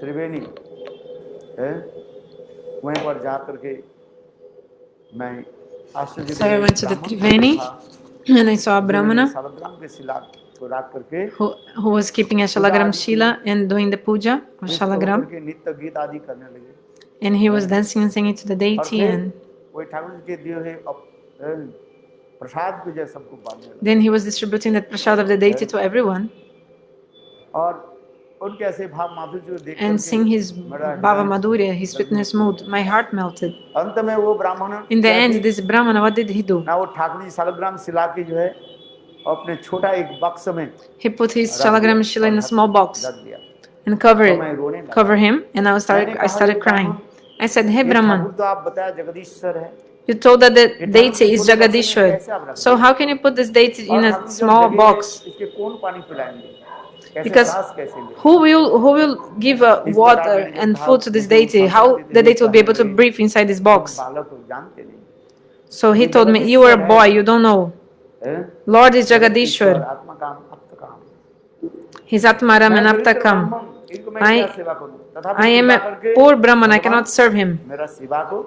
त्रिवेणी है, वहीं पर जा करके मैं आश्चर्य So I went to the Triveni and I saw a Brahmana Shaligram के शिला को रख करके who was keeping a Shalagram Shila and doing the puja of Shalagram, करके नित्य गीत आदि करने लगे, and he was dancing and singing to the और deity, फिर and वही ठाकुर जी के दिए हुए प्रसाद को जो सबको बांटने लगे, then he was distributing that prasad of the deity to everyone और उनके ऐसे भाव माधुर्य को देख and करके sing his मेरा Bhava हृदय Madhurya, his sweetness mood. My heart melted. अंत में वो ब्राह्मण In the क्या end, कि this Brahmana, what did he do? ना वो ठाकुर जी शालग्राम शिला की जो है अपने छोटा एक बक्स में He put his रख दिया Shalagram Shila in a और small box रख दिया, and cover और मैं रोने it, लगा। cover him, and I मैंने started कहा, ये crying. ब्राह्मण, I said, hey ये ठाकुर Brahman, तो आप बताया जगदीश्वर है, you told that the ये ठाकुर deity जी is छोटे बक्से में कैसे आप Jagadishwar. रख So दिए? how can you put this deity in और a ठाकुर जी जब small जगह box? इसके कौन पानी पिलाएंगे, कैसे Because सांस कैसे ले? who will give water and food to this deity? How the deity will be able to breathe inside this box? बालक को जानते नहीं, So he told me, you are a boy, you don't know. Lord is Jagadishwar. आत्मा काम अप्त काम, He's Atmaram and Aptakam. इनको मैं क्या सेवा करूं? I am a poor Brahman, I cannot serve him. मेरा सेवा को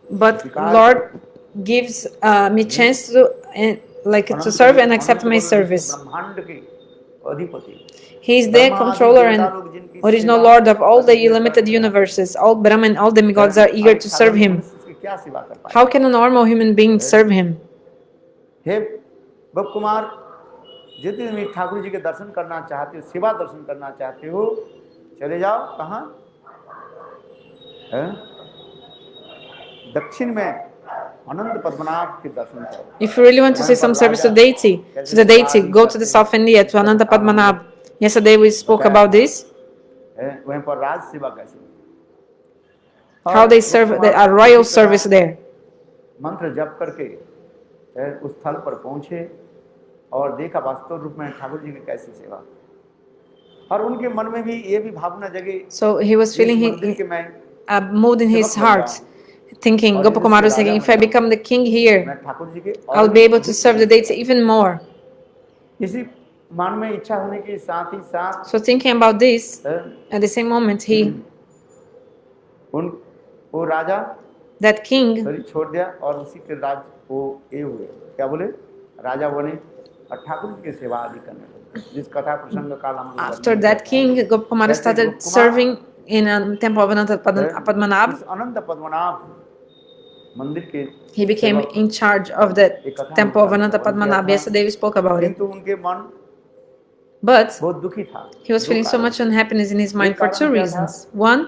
But Lord gives me chance to to serve and accept my service. ब्रह्मांड के अधिपति, He is the controller and original Lord of all the limited universes. All Brahman, all demigods are eager to serve him. क्या सेवा कर पाए? How can a normal human being serve him? हे बप कुमार, जितने भी ठाकुर जी के दर्शन करना चाहते हो, सेवा दर्शन करना चाहते हो, चले जाओ। कहाँ? दक्षिण में अनंत पद्मनाभ के दर्शन करो। If you really want to say some service to the deity, go to the South India to Ananta Padmanabh. Yesterday we spoke about this. वहीं पर राज सेवा कैसे? How they serve a royal service there. मंत्र जप करके उस स्थल पर पहुंचे और देखा वास्तव रूप में ठाकुर जी की कैसी सेवा, और उनके मन में भी ये भी भावना जगे। So he was feeling a mood in his heart, thinking, Gopakumar was thinking, if I become the king here, I'll be able to serve the deity even more. इसी मन में इच्छा होने के साथ ही साथ, so thinking about this, at the same moment वो राजा that king छोड़ दिया और उसी के राज वो ये हुए, क्या बोले, राजा बने और ठाकुर जी की सेवा आदि करने लगे, जिस कथा प्रसंग काल after that king Gopakumar started serving in a temple of Ananta Padmanabh. अनंत पद्मनाभ मंदिर के he became in charge of the temple of Ananta Padmanabh. Yesterday we spoke about it. किंतु उनके मन but बहुत दुखी था, he was feeling so much unhappiness in his mind for two reasons. One,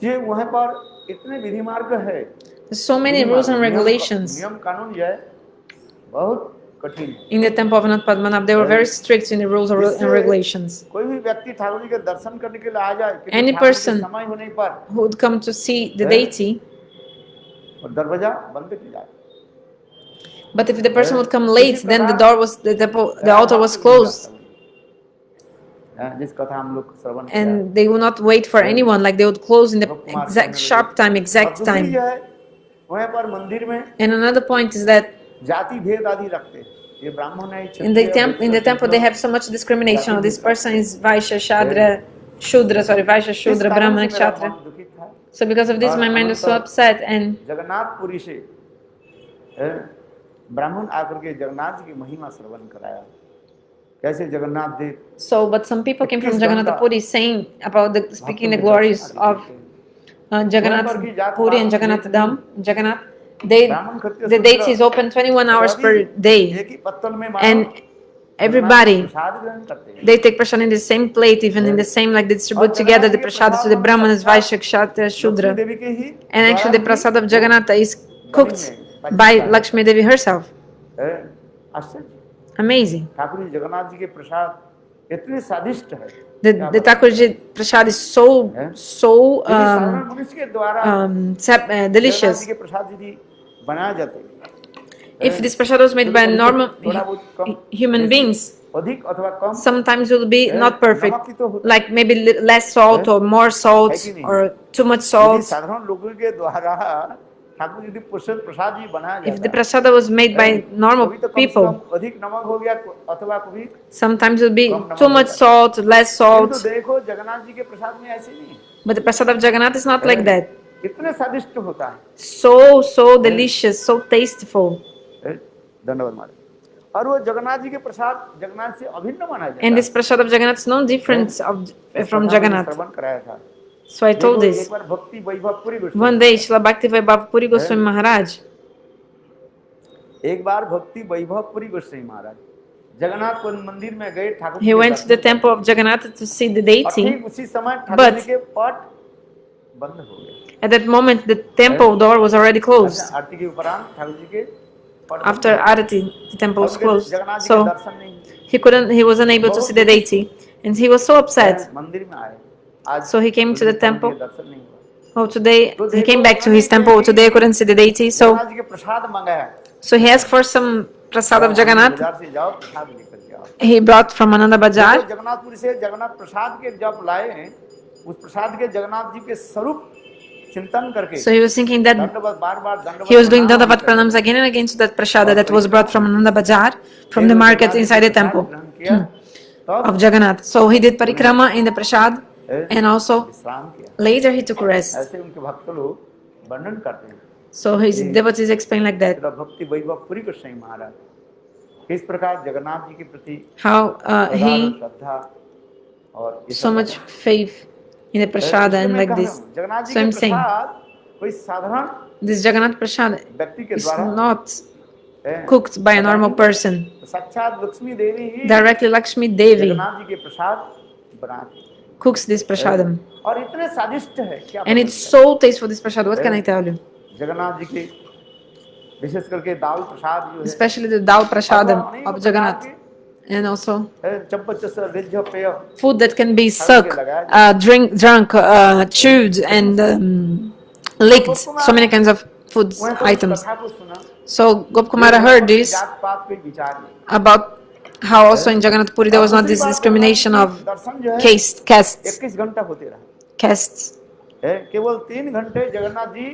ये वहाँ पर इतने विधि मार्ग है, so many rules and regulations नियम कानून जो है बहुत कठिन है। in the temple of Ananta Padmanabh, they were very strict in the rules and regulations. कोई भी व्यक्ति ठाकुर जी के दर्शन करने के लिए आ जाए, any person समय होने पर who would come to see the deity, और दरवाजा बंद किया जाए, but if the person would come late, then the altar was closed, जिस कथा हम लोग श्रवण किया, and they would not wait for anyone, like they would close in the exact sharp time, exact time. वहाँ पर मंदिर में and another point is that जाति भेद आदि रखते, ये ब्राह्मण है, in the temple they have so much discrimination. Oh, this person is Vaishya, Vaishya, Shudra, Brahmana, Kshatriya. So because of this my mind was so upset, and Jagannathpuri से ब्राह्मण आकर के जगन्नाथ जी की महिमा श्रवण कराया, कैसे जगन्नाथ देव। So but some people came from Jagannath Puri saying about speaking the glories of Jagannath Puri and Jagannath Dham. Jagannath, the deity is open 21 hours per day, and everybody, they take prasad in the same plate, even in the same, like they distribute together the prasad to the Brahmanas, Vaishya, Kshatriya, Shudra. And actually the prasad of Jagannatha is cooked by Lakshmi Devi herself. Amazing. The Thakurji prasad is so delicious. If this prasad was made by normal human beings, sometimes it will be not perfect, like maybe less salt or more salt or too much salt. Thakur ji Prasad ji बनाया If the जाता है, prasada was made by normal कभी तो कम से people, कम अधिक नमक हो गया अथवा कभी, sometimes it would be कम नमक too हो much जाता salt, less है। किंतु salt. देखो जगन्नाथ जी के प्रसाद में ऐसे नहीं But the prasada of Jagannath is not like है, that. इतने स्वादिष्ट होता है। So delicious, so tasteful. धन्यवाद महाराज। और वो जगन्नाथ जी के प्रसाद जगन्नाथ से अभिन्न माना जाता है। And this prasad of Jagannath is no different from Jagannath. श्रवण कराया था। So I told एक this. बार भक्ति वैभव Puri Goswami, One day, Srila Bhakti Vaibhav Puri Goswami Maharaj, एक बार भक्ति वैभव पुरी गोस्वामी महाराज जगन्नाथ मंदिर में गए, Thakur he went to the temple of Jagannath to see the deity. ठीक उसी समय ठाकुर जी के पट बंद हो गए। At that moment, the temple door was already closed. आरती के उपरांत ठाकुर जी के पट After Arati, the temple was closed. Jagannath ji So के दर्शन नहीं, he was unable to see the deity, and he was so upset. मंदिर में आए आज, So he came to the temple. दर्शन नहीं हुआ। Oh, today he came back to his temple. Today I couldn't see the deity. Jagannath ji के प्रसाद मंगाया, So he asked for some prasad of Jagannath. बाजार से जाओ प्रसाद लेकर के आओ। He brought from Ananda Bajar. Jagannathpuri से जगन्नाथ प्रसाद के जब लाए, उस प्रसाद के जगन्नाथ जी के स्वरूप चिंतन करके So he was thinking that दंडवत बार-बार दंडवत he was doing Dandavat pranams again and again to that prasada that was brought from Ananda Bajar, from the market inside the temple of Jagannath. So he did parikrama in the prasad, and also विश्राम किया। later he took rest. ऐसे उनके भक्त लोग वर्णन करते हैं। So his devotees explain like that, Srila भक्ति वैभव पुरी गोस्वामी महाराज किस प्रकार जगन्नाथ जी के प्रति how he श्रद्धा और ये so सब much faith in the prasada and like this. Jagannath ji So के I'm saying प्रसाद कोई साधारण this Jagannath prasad व्यक्ति के is द्वारा not है, cooked by a normal person. साक्षात लक्ष्मी देवी ही Directly Lakshmi Devi Jagannath ji के प्रसाद बनाती cooks this prasadam. और इतने स्वादिष्ट है क्या And it's so tasteful, this prasad. What can I tell you? Jagannath ji के विशेष करके दाल प्रसाद जो है, Especially the dal prasadam of Jagannath. And also चम्पच रिझ पेय food that can be sucked, drunk, chewed, and licked. So many kinds of food items. कथा को सुना, So Gopkumara heard this जात पात कोई विचार नहीं, about how also in Jagannath Puri there was not this discrimination of दर्शन जो है castes. 21 घंटा होते रहा Castes. है, केवल 3 घंटे जगन्नाथ जी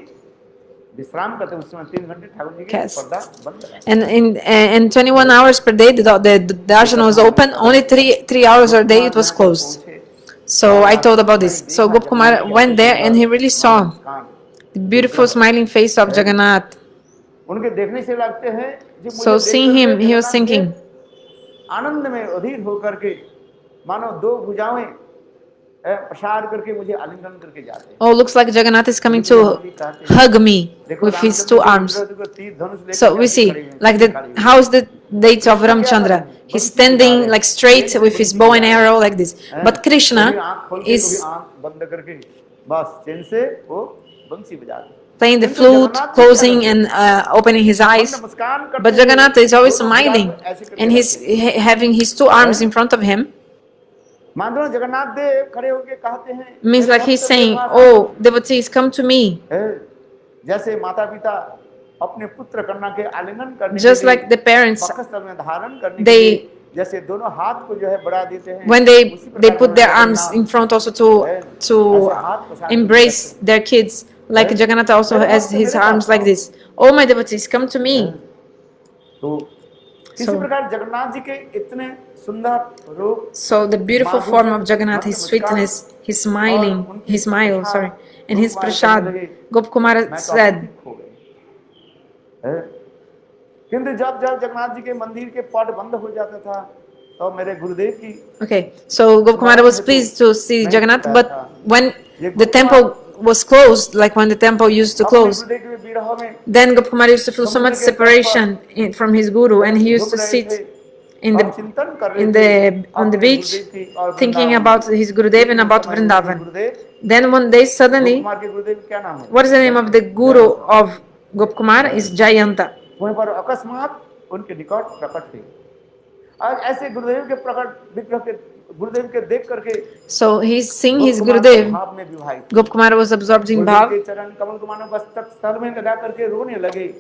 विश्राम करते, उस समय 3 घंटे ठाकुर जी की Caste. पर्दा बंद रहा। And 21 hours per day the darshan was open. Only three hours a day it was closed. So I told about this. So Gopkumar went there and he really saw the beautiful smiling face of Jagannath. उनके देखने से लगते हैं जो मुझे So seeing देखकर him, he was Jagannath thinking, के आनंद में अधीर होकर के मानो 2 भुजाएं प्रसार करके मुझे आलिंगन करके जाते हैं। oh, looks like Jagannath is coming to hug me with his 2 arms. So we see, like how is the date of Ramchandra? He's standing like straight with his bow and arrow like this. But Krishna is बंद करके बस चैन से वो बंसी बजाते हैं। playing the flute, closing and opening his eyes. But Jagannath is always smiling, and he's having his 2 arms in front of him. मानो जगन्नाथ देव खड़े होके कहते हैं, Means like he's saying, "Oh, devotees, come to me." जैसे माता पिता अपने पुत्र कन्या के आलिंगन करने Just like the parents, वक्षस्थल में धारण करने के लिए जैसे दोनों हाथ को जो है बढ़ा देते हैं, when they put their arms in front also to embrace their kids, like Jagannath also has his arms like this. Oh, my devotees, come to me. तो इसी प्रकार जगन्नाथ जी के इतने सुंदर रूप, So the beautiful form of Jagannath, his sweetness, his smile, and his prasad. Gopkumara said, किंतु जब जब जगन्नाथ जी के मंदिर के पट बंद हो जाता था तो मेरे गुरुदेव की okay, so Gopkumara was pleased to see Jagannath, but when the temple was closed, like when the temple used to close, गुरुदेव के विरह में then Gopkumara used to feel so much separation from his guru, and he used to sit in चिंतन कर रहे on the beach, thinking about his Gurudev and about Vrindavan. Then one day suddenly, Kumar के गुरुदेव क्या नाम है, what is the name of the guru of Gopkumar? Is Jayanta. वहीं पर अकस्मात उनके निकट प्रकट हुए। आज ऐसे गुरुदेव के प्रकट विग्रह के गुरुदेव के देख करके So he's seeing his Gopkumar Gurudev. भाव में विवाहित, Gopkumara was absorbed in Gurudev bhav, के चरण कमल को मानो मस्तक स्थल में लगा करके रोने लगे।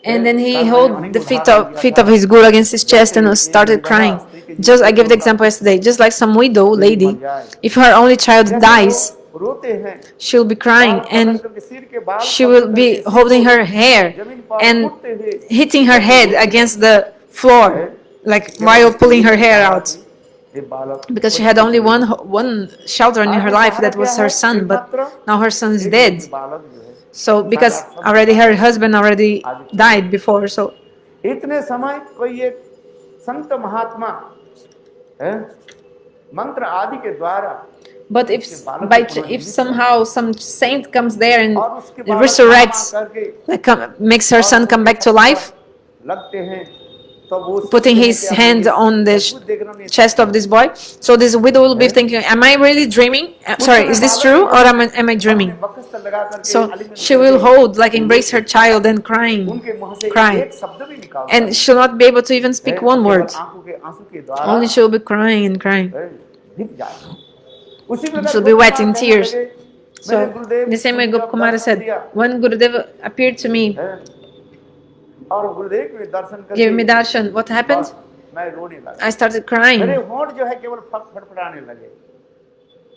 and then he held the feet of his guru against his chest and started crying. Just I gave the example yesterday. Just like some widow lady, if her only child dies, रोते हैं, she will be crying बाल and पकड़ करके, सिर के बाल she पकड़ will करके be सिर holding को her hair जमीन पर and कूटते हुए hitting her जैसे head रोती against है। the floor, like केवल while उसके pulling एक her ही hair सहारा out, थी, ये बालक because she बच had के only चले गए। one shelter in आज her वो life, सहारा that क्या was her है? son, but एकमात्र now her son is एक dead. वही बालक जो है, So because सारा सब already कुछ her बालक husband already आज चले died गए। before, so इतने समय कोई एक संत महात्मा है, मंत्र आदि के द्वारा but if उसके बालक को पुनः if जीवित somehow some saint comes there and और उसके बालक resurrects, करके like makes her और son come उनके back to छाती life, पर लगते हैं, तो वो putting सोचते हैं his कि हमें hand ये on the अद्भुत देखना नहीं chest of this boy. So this widow will be thinking, am I really dreaming? उस Sorry, समय is this बालक true जो or है am I अपने dreaming? वक्षस्थल लगा करके So आलिंगन she will करके hold, like embrace रोते her हैं। child and crying, उनके मुंह से cry, एक शब्द भी निकालता and नहीं she'll not be able to even है, speak one केवल word. आंखों के आंसू के द्वारा Only she'll be crying and crying. भीग जाए। उसी प्रकार She'll be Gop wet Kumar in कहने tears. लगे, मेरे So Gurudev the same way मुझे Gop जब Kumara दर्शन said, दिया when Gurudev appeared to me, है, और गुरुदेव के दर्शन gave me करके darshan, what happened? बस मैं रोने लगा, I started मेरे crying. होंठ जो है केवल फटफटाने लगे,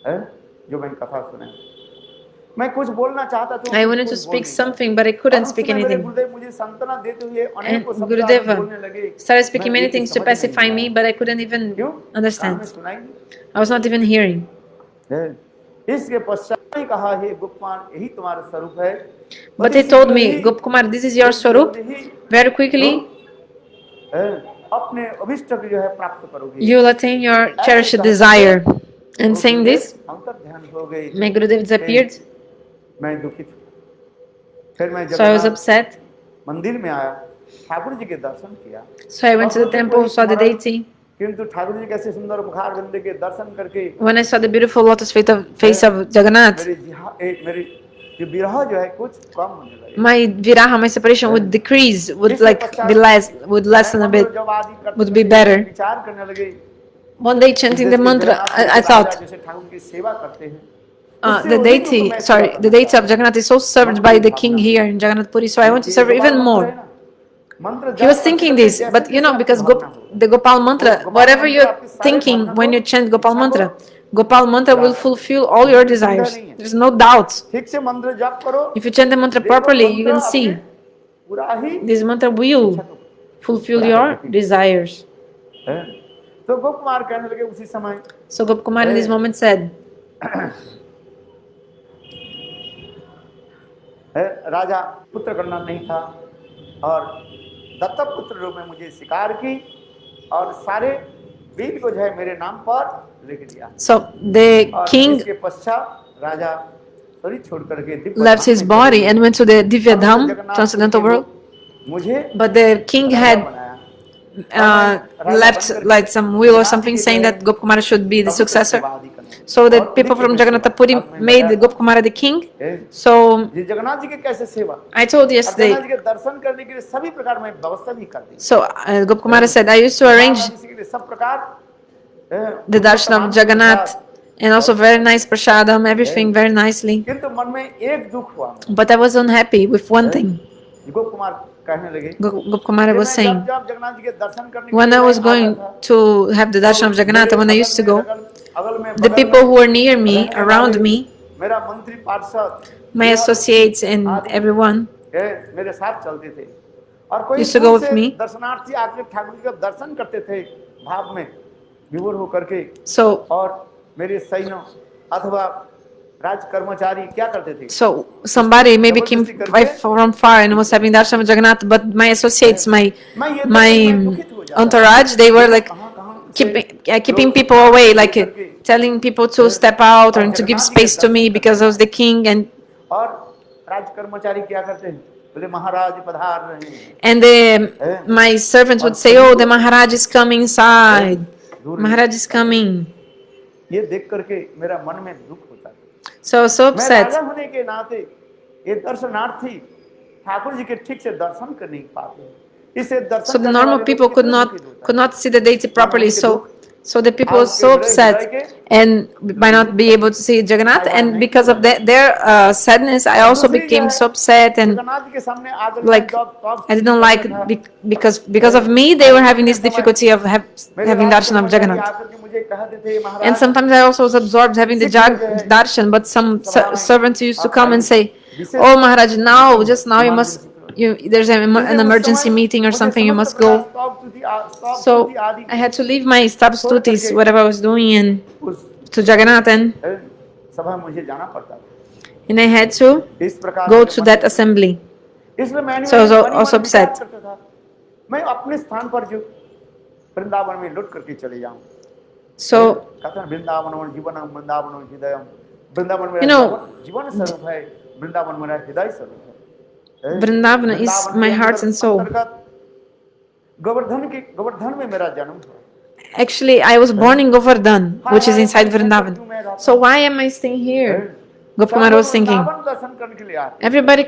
है, जो मैं कथा सुने। मैं कुछ बोलना चाहता था, I wanted to speak something, but I couldn't speak anything. गुरुदेव मुझे सांत्वना देते हुए And अनेकों शब्द Gurudeva बोलने लगे, started speaking मैं many एक ही things to समझ नहीं pacify me, पाया। but I couldn't even क्यों? कान में understand. सुनाई नहीं। I was not even hearing. इसके पश्चात ही कहा, हे गुप्तमान, यही तुम्हारा स्वरूप है। But he told me, Gop Kumar, this is your swarup. Very quickly, अपने अभिष्ट को जो है प्राप्त करोगे। you will attain your cherished desire. And saying this, अंतर ध्यान हो गए। my Gurudev disappeared. मैं दुखित। फिर मैं So I was upset. मंदिर में आया, ठाकुर जी के दर्शन किया। So I went to the temple, saw the deity. किंतु ठाकुर जी कैसे सुंदर मुखार बिंदु के दर्शन करके, When I saw the beautiful lotus face of Jagannath, मेरी जो विरह जो है कुछ कम होने लगे। my viraha, my separation would decrease, would like be less, would lessen a bit, would be better. विचार करने लगे। One day chanting the mantra, I thought, जैसे ठाकुर की सेवा करते हैं, the deity of Jagannath is so served by the king here in Jagannath Puri, so I want to serve even more. He was thinking this, but you know, because the Gopal mantra, whatever you're thinking when you chant Gopal mantra will fulfill all your desires. There's no doubt. If you chant the mantra properly, you can see this mantra will fulfill your desires. तो गोप कुमार कहने लगे उसी समय, So Gop Kumar in this moment said, राजा पुत्र करना नहीं था और दत्तक पुत्र रूप में मुझे स्वीकार की और सारे वीर को जो है मेरे नाम पर लिख दिया। So the king इसके पश्चात राजा शरीर छोड़ करके left his body and went to the Divya Dham, transcendental world. But the king had left like some will or something saying that Gop Kumara should be the successor. So the people from Jagannath Puri made Gop Kumara the king. So I told yesterday. So Gop Kumara said, I used to arrange the darshan of Jagannath and also very nice prasadam, everything very nicely. But I was unhappy with one thing. Gop Kumara was saying, when I was going to have the darshan of Jagannath, when I used to go, the people who were near me, around me, my associates and everyone used to go with me. So So somebody maybe came from far and was having darshan of Jagannath, but my associates, my entourage, they were like keeping people away, like telling people to step out or to give space to me because I was the king. And my servants would say, oh, the Maharaj is coming inside. Maharaj is coming. So I was so upset. So the normal people could not see the deity properly. So So the people were so upset and by not be able to see Jagannath, and because of their sadness, I also became so upset, and Jagannath के सामने आदर like जब I didn't like because of me they were having this difficulty of having darshan of Jagannath. आकर के मुझे कहते थे And Maharaj sometimes I also was absorbed having the darshan, but some servants used to come and say, "Oh Maharaj, now just now you must, there's an emergency meeting or something, you must go." So I had to leave my stop stutis, whatever I was doing, and to Jagannath, and सभा मुझे जाना पड़ता था I had to इस प्रकार go to that assembly. इसलिए मैं So I was also upset. करता था मैं अपने स्थान पर जो वृंदावन में लुट करके चले जाऊं So कहते हैं वृंदावन जीवनम वृंदावन हृदयम वृंदावन मेरा You know, जीवन स्वरूप है वृंदावन मेरा हृदय स्वरूप है Vrindavan is my heart and soul. Govardhan में मेरा जन्म हुआ Actually, I was born in Govardhan, which is inside Vrindavan. So why am I staying here? Gopkumar was thinking. Vrindavan दर्शन करने के लिए आते Everybody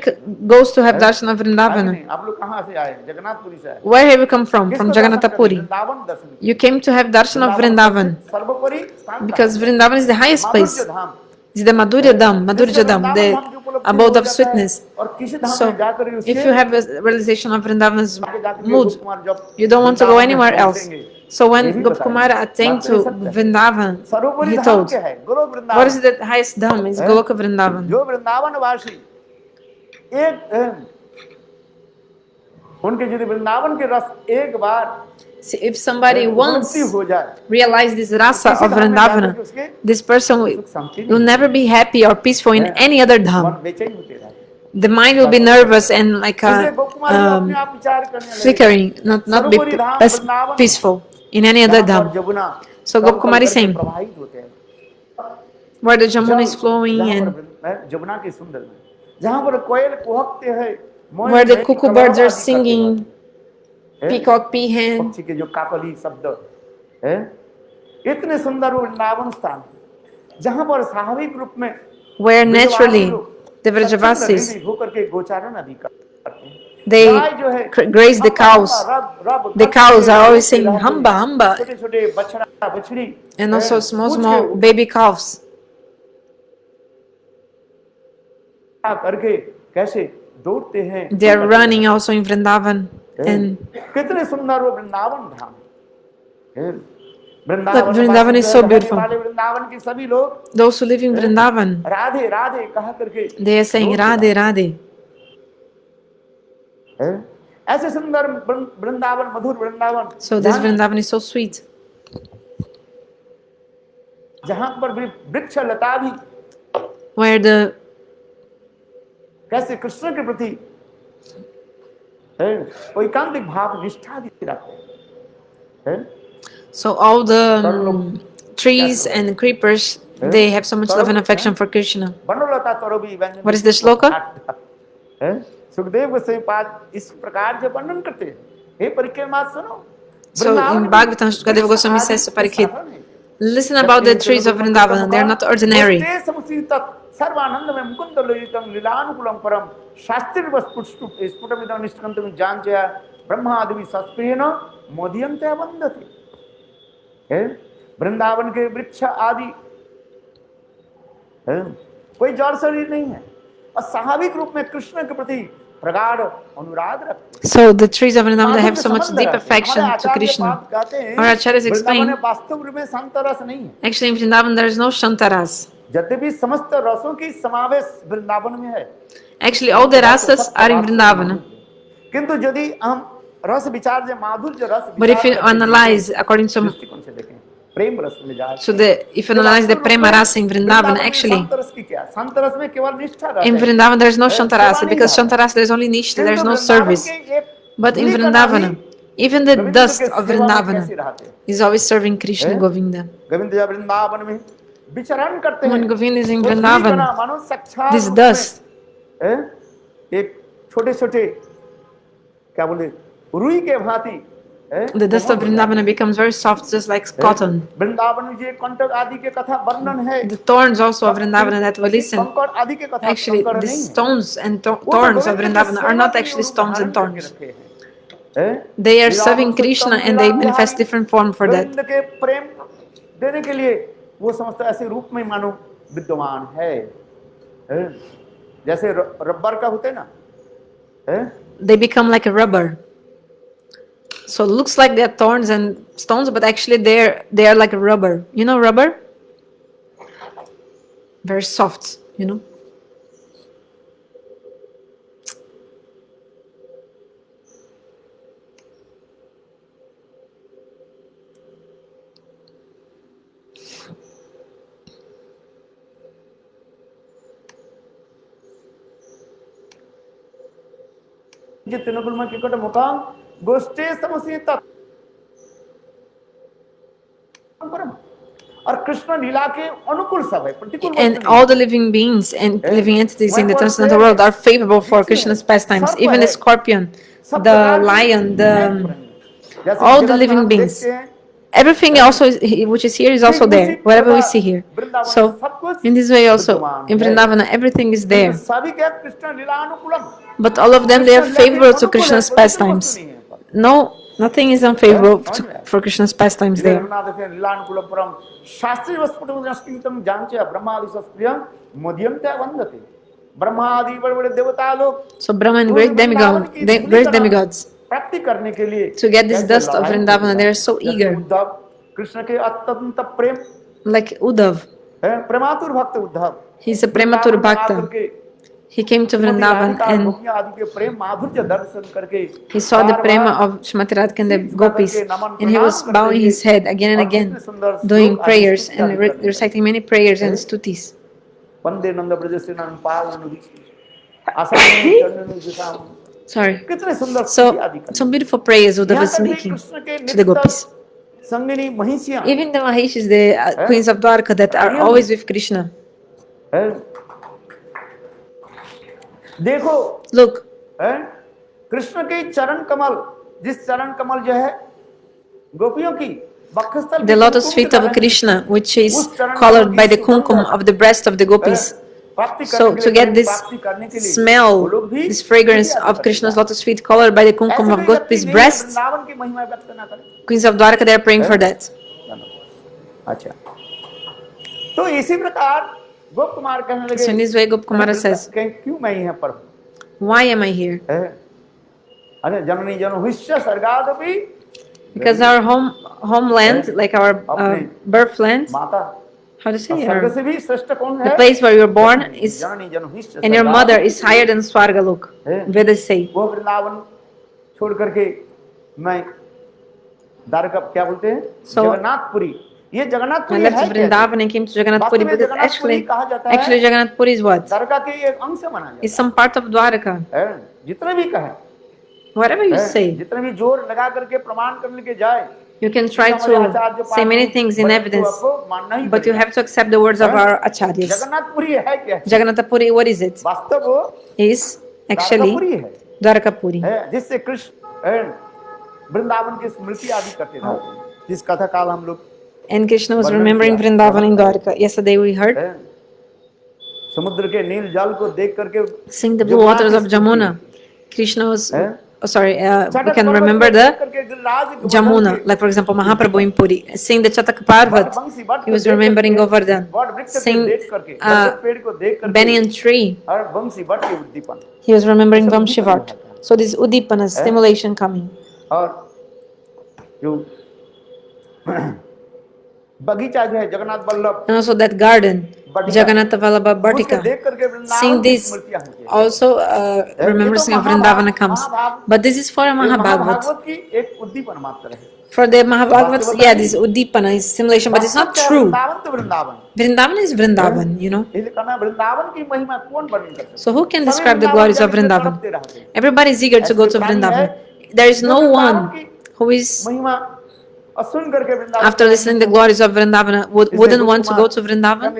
goes to have darshan of Vrindavan. हैं आप लोग कहां से आए जगन्नाथपुरी से आए Where have you come from? From किसको दर्शन Jagannath करने? Puri. Vrindavan Darshan You came to have darshan of Vrindavan सर्वोपरि स्थान because Vrindavan is the highest place. माधुर्य धाम It's the Madhurya Dham, Madhurya Dham, the abode of sweetness. और किसी धाम So में जाकर if you have a realization of Vrindavan's mood, you don't want to go anywhere else. So when Gopkumara attained to Vrindavan, he told, what is the highest dham? It's Goloka Vrindavan. जो वृंदावन वासी एक उनके यदि वृंदावन के रस एक बार See, if somebody once हो जाए realize this rasa of Vrindavana, this person will never be happy or peaceful in any other dham. मन बेचैन होते रहे The mind will be nervous and like इसलिए गोपकुमारी अपने आप विचार करने लगे flickering, not be as peaceful in any other और dham. Jamuna So Gopkumari is saying, प्रवाहित होते हैं where the Jamuna is flowing and Jamuna के सुंदर में जहाँ पर कोयल कुहकते हैं where the cuckoo birds are singing, peacock peahen, पक्षी के जो काकली शब्द है इतने सुंदर वृंदावन स्थान जहाँ पर स्वाभाविक रूप में where naturally the Vrajavasis, होकर के गोचारण आदि करते हैं they graze the cows. The cows are always saying hamba, hamba, छोटे छोटे बछड़ा बछड़ी and also small baby calves. करके कैसे दौड़ते हैं They are running also in Vrindavan. And कितने सुंदर वो वृंदावन धाम है Vrindavan is so beautiful. Vrindavan के सभी लोग Those who live in Vrindavan, Radhe Radhe कहा करके they are saying Radhe, Radhe. ऐसे सुंदर वृंदावन मधुर Vrindavan So this Vrindavan is so sweet. जहाँ पर भी वृक्ष लता भी Where the कैसे कृष्ण के प्रति एकांतिक भाव निष्ठा भी रखते हैं so all the trees and creepers, they have so much love and affection for Krishna. बनोलता तोरबी व्यंजन What is the shloka? Sukhdev Goswami पाद इस प्रकार से वर्णन करते हैं हे परिक्रमा सुनो So in Bhagavatam, Shukadeva Goswami says to Parikshit, listen about the trees of Vrindavan, they are not ordinary. Sarbananda में मुकुंद ललितम लीलानुकूलम परम शास्त्रीय स्फुटमिदं निष्कंतम जानचया ब्रह्मादि सस्प्रियेन मोदियन्ते वन्दते वृंदावन के वृक्ष आदि कोई जड़ शरीर नहीं है और स्वाभाविक रूप में कृष्ण के प्रति प्रगाढ़ अनुराग रखते हैं So the trees of Vrindavan, they have so much deep affection to Krishna. Our acharyas explain, वास्तव रूप में शांत रस नहीं है actually in Vrindavan there is no Shantaras. यद्यपि समस्त रसों की समावेश वृंदावन में है Actually all the rasas are in Vrindavan. किंतु यदि हम रस विचार जो माधुर्य रस But if you analyze according to दृष्टिकोण से देखें प्रेम रस में जाए So if you analyze the Prema Rasa in Vrindavan, actually, शांत रस की क्या शांत रस में केवल निष्ठा रहता in है Vrindavan there is no Shantarasa because Shantarasa there is only Nishtha, there is no service. But in Vrindavan, even the dust of Vrindavan is always serving Krishna Govinda. Govind जब वृंदावन में विचरण करते When हैं Govinda is in तो Vrindavan, मानो साक्षात this रूप dust, में, एक छोटे छोटे क्या बोले रुई के भांति the dust of Vrindavan becomes very soft, just like cotton. Vrindavan में जो कंटक आदि के कथा वर्णन है The thorns also of Vrindavan that we listen. कंकड़ आदि के कथा Actually, कंकड़ the नहीं है। stones and thorns of Vrindavan are not actually stones and thorns. They are serving Krishna and they manifest different form for that. Govind के प्रेम देने के लिए वो समस्त ऐसे रूप में मानो विद्यमान है, जैसे रबर का होते ना, They become like a rubber. So it looks like they're thorns and stones, but actually they are like a rubber. You know rubber? Very soft, you know. जितनगुलम किकट मुखां गोष्ठे समसीत और कृष्ण लीला के अनुकूल सब है, प्रतिकूल And all the living beings and living entities in the transcendental world are favorable for Krishna's pastimes. Even the scorpion, the lion, all the living beings. Everything also which is here is also there, whatever we see here. So in this way also in Vrindavana everything is there. But all of them, they are favorable to Krishna's pastimes. No, nothing is unfavorable for Krishna's pastimes there. So Brahma and great demigods, to get this dust of Vrindavana, they are so eager. Like Uddhav. He's a premature bhakta. He came to Vrindavan and he saw the prema of Shrimati Radhika and the gopis, and he was bowing his head again and again, doing prayers and reciting many prayers and stutis. Sorry. So, some beautiful prayers Uddhav is making to the gopis. Even the Mahishis, the queens of Dwarka that are always with Krishna. Look, Krishna के चरण कमल, जिस चरण कमल जो है गोपियों की वक्षस्थल, the lotus feet of Krishna, which is colored by the kumkum of the breast of the gopis. So to get this smell, this fragrance of Krishna's lotus feet colored by the kumkum of gopis' breasts, queens of Dwarka, they are praying for that. अच्छा, तो इसी प्रकार So in this way, Gop Kumara says, why am I here? Because our homeland, like our birthland, how to say, the place where you were born is, and your mother is higher than Swargalok. Vedas say. So, I left Vrindavan and came to Jagannath Puri, but actually Jagannath Puri is what? It's some part of Dwaraka. Whatever you say, you can try to say many things in evidence, but you have to accept the words of our acharyas. Jagannath Puri, what is it? Is actually Dwaraka Puri. And Krishna was remembering Vrindavan in Dwarka. Yesterday we heard. Seeing the blue waters of Jamuna. Krishna was, we can remember the Jamuna. Like for example, Mahaprabhu in Puri. Seeing the Chatak Parvat, he was remembering Govardhan. Seeing banyan tree, he was remembering Vamshivat. So this Udipana, stimulation coming. And also that garden, Jagannatha Vallabha Bhatika. Seeing this, also remembering of Vrindavana comes. But this is for a Mahabhagavat. For the Mahabhagavats, yeah, this Udipana is simulation, but it's not true. Vrindavan is Vrindavan, you know. So who can describe the glories of Vrindavan? Everybody is eager to go to Vrindavan. There is no one who is, after listening to the glories of Vrindavana, wouldn't want to go to Vrindavan.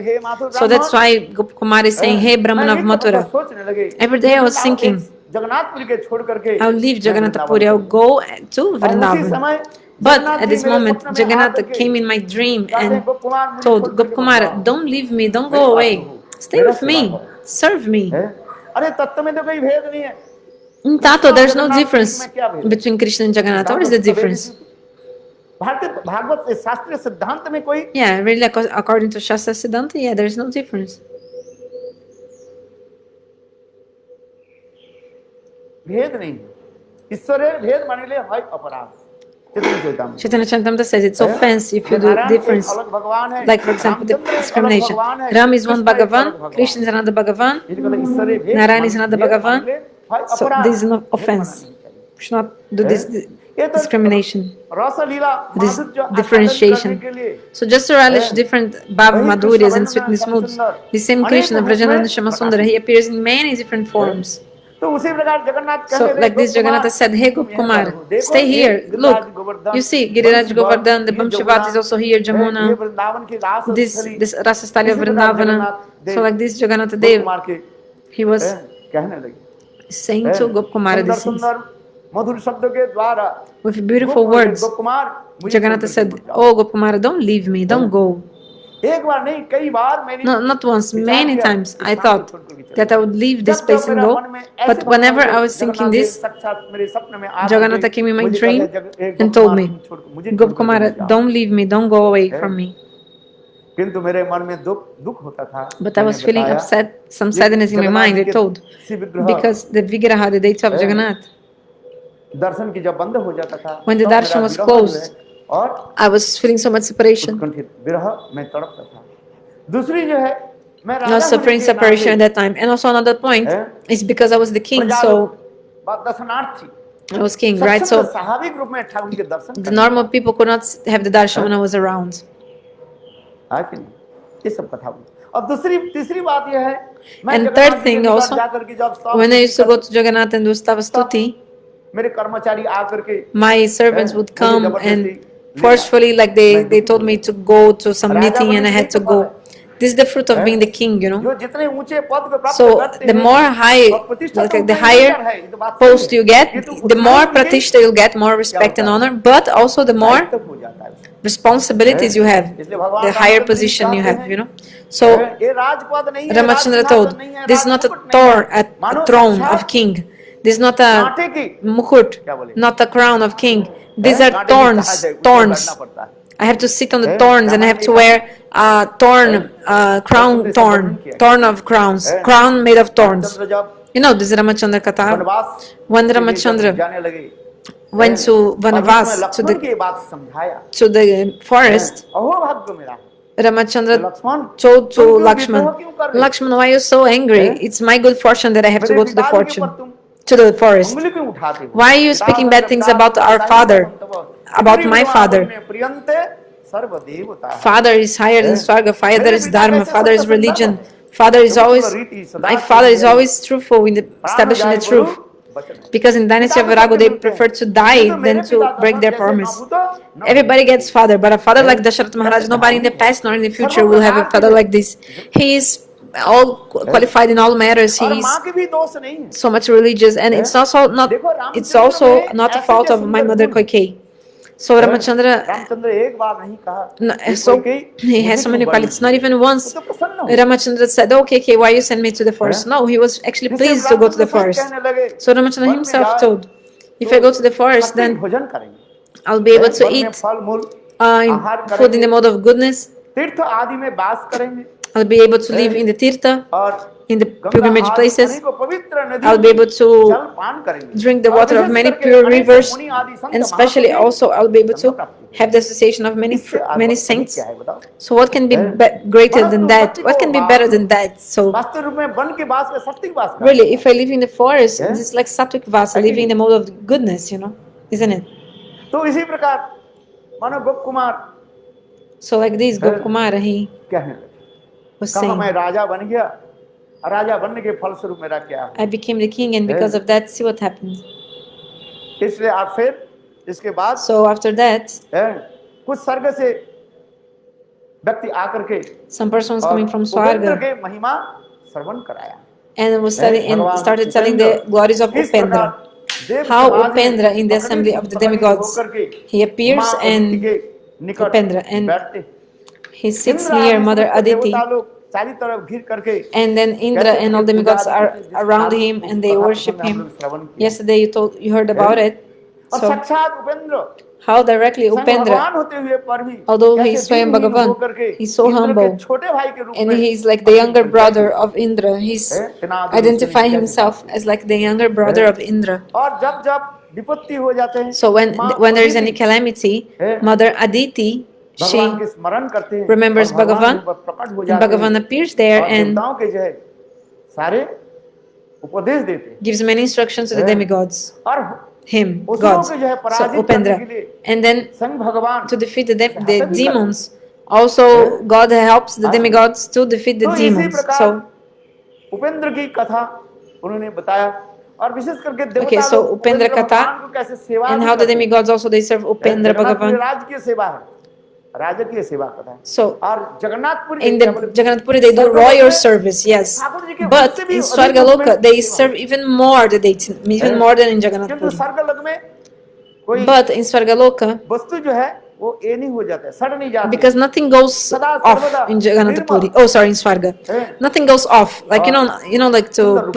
So that's why Gop Kumar is saying, hey Brahman of Mathura. Every day I was thinking, I'll leave Jagannath Puri, I'll go to Vrindavan. But at this moment, Jagannath came in my dream and told Gop Kumar, don't leave me, don't go away. Stay with me, serve me. In Tattva, there's no difference between Krishna and Jagannatha. What is the difference? भारतीय भागवत शास्त्रीय सिद्धांत में कोई Yeah, really, according to Shastra Siddhanta, yeah, there's no difference. भेद नहीं है ईश्वरेर भेद मानिले है अपराध Chaitanya Charitamrita says it's offense if you do difference. Like for example, the discrimination. Ram is one Bhagavan, Krishna is another Bhagavan, Narayana is another Bhagavan. So this is no offense. We should not do this discrimination, this differentiation. So just to relish different Bhava Madhuryas and sweetness moods, the same Krishna, Vrajananda Shamasundara, he appears in many different forms. So like this Jagannatha said, hey Gopkumar, stay here, look, you see Giriraj Govardhan, the Bamshivat is also here, Jamuna, this Rasastali of Vrindavana. So like this Jagannatha Dev, he was saying to Gopkumar these things. With beautiful words, Jagannatha said, oh Gopkumara, don't leave me, don't go. No, not once, many times I thought that I would leave this place and go. But whenever I was thinking this, Jagannatha came in my dream and told me, Gopkumara, don't leave me, don't go away from me. But I was feeling upset, some sadness in my mind, I told, because the Vigraha, the deity of Jagannath, when the darshan was closed, I was feeling so much separation. I was suffering separation at that time. And also another point is because I was the king, so I was king, right? So the normal people could not have the darshan when I was around. And third thing also, when I used to go to Jagannath and do Stavastuti, my servants would come and forcefully, like they told me to go to some meeting and I had to go. This is the fruit of being the king, you know. So the more high, like the higher post you get, the more pratishta you'll get, more respect and honor, but also the more responsibilities you have, the higher position you have, you know. So Ramachandra told, this is not a throne of king. This is not a mukhut, not a crown of king. These are thorns. I have to sit on the thorns and I have to wear a thorn of crowns, crown made of thorns. You know, this is Ramachandra Katha. When Ramachandra went to Vanavas, to the forest, Ramachandra told to Lakshman, Lakshman, why are you so angry? It's my good fortune that I have to go to the forest. Why are you speaking bad things about our father, about my father? Father is higher than Swarga, Father is Dharma, Father is religion, my father is always truthful in establishing the truth. Because in Dynasty of Virago, they prefer to die than to break their promise. Everybody gets father, but a father like Dasharatha Maharaj, nobody in the past nor in the future will have a father like this. He is all qualified in all matters. He is so much religious, and it's also not a fault of my mother Kaikeyi. So Ramachandra, so he has so many qualities. Not even once Ramachandra said, okay, why you send me to the forest? No, he was actually pleased to go to the forest. So Ramachandra himself told, if I go to the forest, then I'll be able to eat food in the mode of goodness. I'll be able to live in the tirtha, in the pilgrimage places. I'll be able to drink the water of many pure rivers, and especially also I'll be able to have the association of many saints. So what can be greater than that? What can be better than that? So really, if I live in the forest, it's like Sattvic Vasa, living in the mode of goodness, you know, isn't it? So like this, Gopkumara, he was saying, I became the king, and because of that, see what happened. So after that, some person was coming from Swarga and was started telling the glories of Upendra. How Upendra in the assembly of the demigods, he appears and Upendra, and he sits near Mother Aditi, चारों तरफ घिर करके And then Indra and all demigods are around him and they worship him. Yesterday you heard about it. और So साक्षात Upendra how directly स्वयं Upendra, भगवान होते हुए पर भी although he कैसे is Swayam दीनहीन Bhagavan, होकर के he's so इंद्र के humble छोटे भाई के रूप and में he is like the younger brother of Indra. He's identifying himself as like the younger brother of Indra. और जब जब विपत्ति हो जाते हैं So when there is any calamity, Mother Aditi, she भगवान के स्मरण करते हैं remembers और भगवान Bhagavan, प्रकट हो and जाते Bhagavan हैं appears there और and देवताओं के जो है सारे उपदेश देते हैं gives many instructions to the demigods, और him, उसलों gods, को जो है so पराजित करने के Upendra. लिए And then स्वयं भगवान to defeat the सहायता भी demons, also God helps the demigods to defeat the तो इसी demons. प्रकार So उपेंद्र की कथा उन्होंने बताया और विशेष करके देवता okay, so लोग Upendra उपेंद्र Katha भगवान को कैसे सेवा and भी how the करते हैं। demigods also they serve Upendra Jagannathpuri Bhagavan. राजकीय सेवा है राजकीय सेवा कथा है So और Jagannathpuri in the Jagannath Puri they do royal service, yes. But in Swargaloka they serve even more the deities, even more than in Jagannath किंतु Puri. स्वर्गलोक में कोई But in Swargaloka, वस्तु जो है वो ये नहीं हो जाता है सड़ नहीं जाती because nothing goes off in Jagannath Puri. Oh, sorry, in Swarga. Nothing goes off. Like like to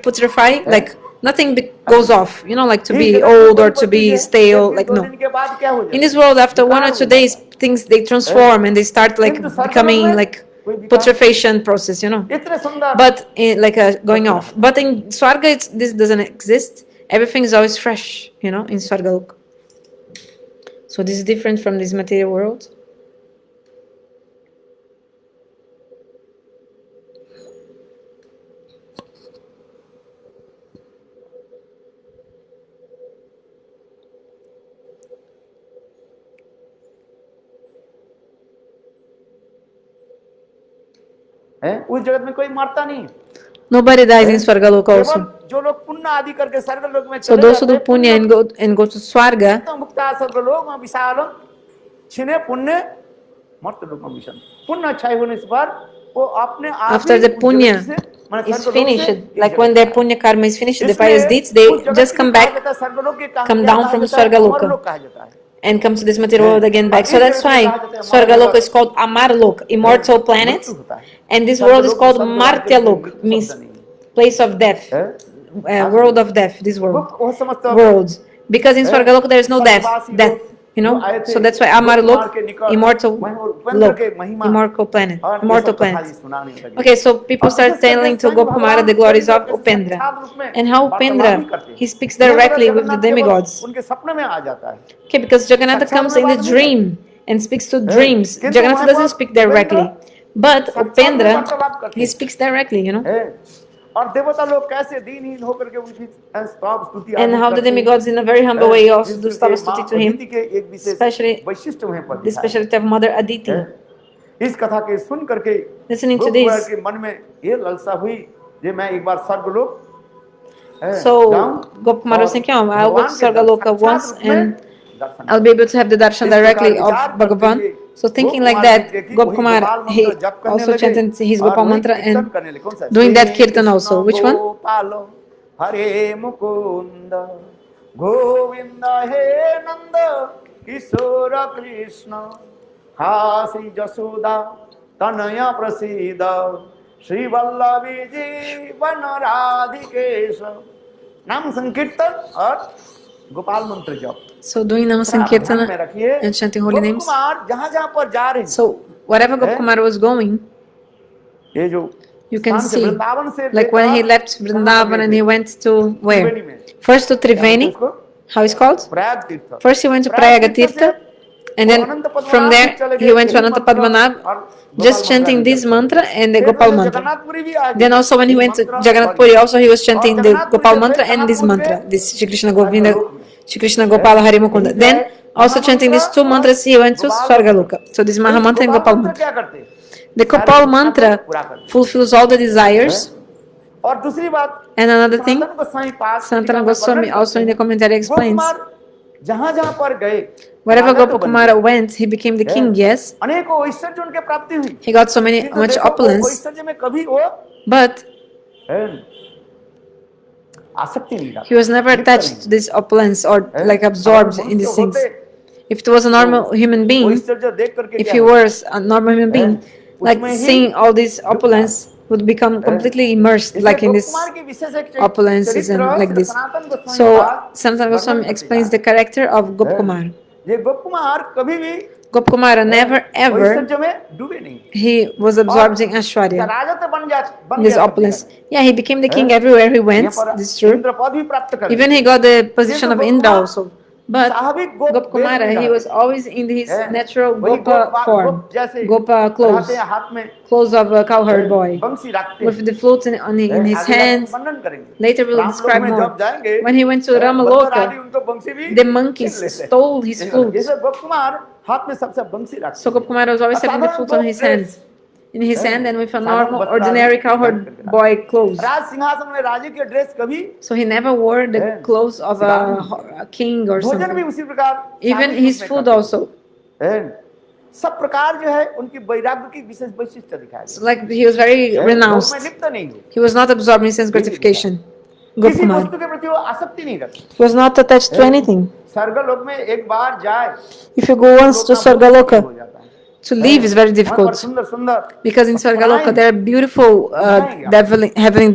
putrefy, like nothing goes off. Like to be old or to be stale. Like no. दिन के बाद क्या हो In this world, after 1 or 2 days, things they transform and they start like becoming like putrefaction process. इतने सुंदर But like going off. But in Swarga, this doesn't exist. Everything is always fresh. In Swargalok. So this is different from this material world. है उस जगत में कोई मरता नहीं Nobody dies in Swargaloka also. केवल जो लोग पुण्य आदि करके स्वर्गलोक में So चले those who जाते do punya and go to Swarga, हैं मुक्ता स्वर्गलोक में विशाल छिने पुण्य मर्त लोक में विशाल पुण्य अच्छाई होने से पर वो अपने आप after the punya is finished, like when their punya karma is finished, the pious deeds, they just come back, come down from Swargaloka and come to this material world again back. So that's why Swargaloka is called Amarlok, immortal planet, and this world is called Martyalok, means place of death, world of death, this world. Because in Swargaloka there is no death. So that's why Amarlok, immortal lok, immortal planet. Okay, so people start telling to Gopakumara the glories of Upendra and how Upendra he speaks directly with the demigods. उनके सपने में आ जाता है Okay, because Jagannatha comes in the dream and speaks to dreams. Jagannatha doesn't speak directly, but Upendra he speaks directly. और देवता लोग कैसे दीनहीन होकर के उनकी स्तव स्तुति And how the demigods in a very humble way also do stava stuti to him, especially वैशिष्ट में पर the speciality of Mother Aditi. इस कथा के सुन करके Listening to this, के मन में ये लालसा हुई जे मैं एक बार स्वर्गलोक so Gopakumara was thinking, I'll go to Swargaloka once and I'll be able to have the darshan directly of Bhagavan. So thinking like that, Gopakumar, he also chanted his Gopal mantra and doing that kirtan also. Which one? Hare Mukunda Govinda He Nanda Kishora Krishna Hasi Jasoda Tanaya Prasida Shri Vallavi Jeevan Radhikesha नाम संकीर्तन और गोपाल मंत्र जप So doing Nama Sankirtana and chanting holy names. जहाँ पर जा रहे हैं So wherever Gopakumara was going, ये जो you can see, like when he left Vrindavan and he went to where? First to Triveni, how it's called? Prayag तीर्थ First he went to Prayaga Tirtha, and then from there he went to Ananta Padmanabh, just chanting this mantra and the Gopal mantra. Jagannathpuri भी आ Then also when he went to Jagannath Puri, also he was chanting the Gopal mantra and this mantra, this Shri Krishna Govinda, Shri Krishna Gopala Hari Mukunda. Then also chanting these two mantras, he went to Swargaloka. So this Maha mantra and Gopal mantra. क्या करते हैं The Gopal mantra fulfills all the desires. और दूसरी बात And another thing, Sanatan Goswami pass Sanatana Goswami also in the commentary explains, जहाँ जहाँ पर गए wherever Gopakumara went, he became the king, yes. अनेकों ऐश्वर्य उनके प्राप्ति हुई He got so much opulence, ऐश्वर्य में कभी वो but आसक्ति नहीं रहा he was never attached to this opulence or like absorbed in these things. If it was a normal human being, if he was a normal human being, like उसमें ही seeing all this opulence, would become completely immersed इसलिए like in Gop this Kumar की विशेष एक opulences चरित्र and like Shri this. Sanatan Goswami So Maharaj Sanatana Goswami वर्णन करते explains हैं। the character of Gop Kumar. ये गोप कुमार कभी भी Gopkumara never कोई ever सज्ज में डूबे नहीं he was absorbing Ashwarya, राजा तो बन in this गया सब opulence. जगह। Yeah, he became the king everywhere he went. यहाँ पर This is true. इंद्र पद भी प्राप्त कर Even लिया। he got the position of Gopa Indra Kumar also. But स्वाभाविक गोप Gopkumara, वेश में he रहते was always in his हैं। natural वही Gopa form, गोप जैसे Gopa clothes, रहते हैं, हाथ में clothes of a cowherd boy, बंसी रखते with हैं। the flute in his आगे hands. वर्णन करेंगे। Later we'll राम लोक describe में more. जब जाएंगे, When he went to बंदर आदि Ramaloka, उनको बंसी भी the छीन monkeys लेते हैं। stole his flute. जैसे गोप कुमार हाथ में सबसे बंसी रखते So Gopkumara was always having the flute on his hand, in his hand, and with a normal, ordinary cowherd boy clothes. राज सिंहासन में राजे के ड्रेस कभी So he never wore the clothes of a king or भोजन भी something. उसी प्रकार Even his food also. सब प्रकार जो है उनकी वैराग्य की विशेष वैशिष्ट्य दिखाया So like he was very renounced. में लिप्त नहीं हुए, He was not absorbed in sense gratification. किसी Gopkumar. वस्तु के प्रति वो आसक्ति नहीं रखते। He was not attached to anything. स्वर्गलोक में एक बार जाए If you go once to Sargaloka, हो जाता है। to leave is very वहाँ पर difficult. सुंदर सुंदर Because in Sargaloka there are beautiful heavenly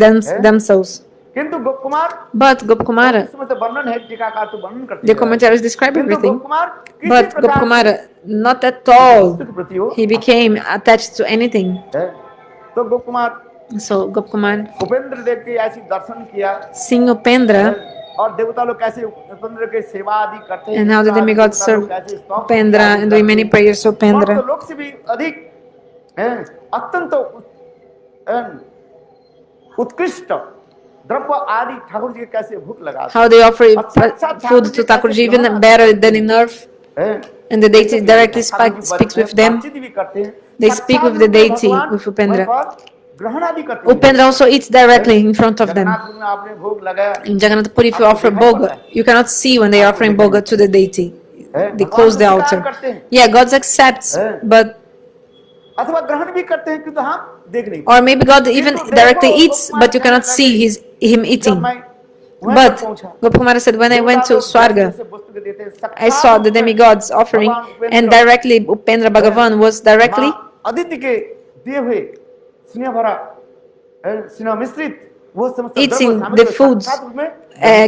themselves. किंतु गोप कुमार But Gopkumara, इसमें तो वर्णन है, टीकाकार तो वर्णन करते the हैं। commentaries describe किंतु everything. गोप कुमार किसी But प्रकार Gopkumara, not at वस्तु all. के प्रति वो He became attached to anything. है। तो गोप कुमार So Gopkumar, उपेंद्र देव के ऐसी दर्शन किया seeing Upendra, और देवता लोग कैसे उपेंद्र के सेवा आदि करते हैं, and how the demigods serve Upendra and doing many prayers to Upendra. लोग से भी अधिक अत्यंत उत्कृष्ट द्रव्य आदि ठाकुर जी के कैसे भूख लगा, How they offer food to Thakurji even better than in earth, and the deity directly speaks with them. बातचीत भी करते हैं, They speak with the deity, with Upendra. ग्रहण आदि करते हैं। Upendra also eats directly in front of them. Jagannath में आपने भोग लगाया, In Jagannath Puri, if you offer boga, you cannot see when they are offering boga to the deity. They close the altar. Yeah, God accepts, but अथवा ग्रहण भी करते हैं किंतु हम देख नहीं, or maybe God even directly eats, but you cannot see him eating. But Gopkumara said, when I went to Swarga, I saw the demigods offering, and directly Upendra Bhagavan was directly Aditi के दिए हुए स्नेह भरा स्नेह मिश्रित वो समस्त eating द्रव्य the सामग्री foods साक्षात में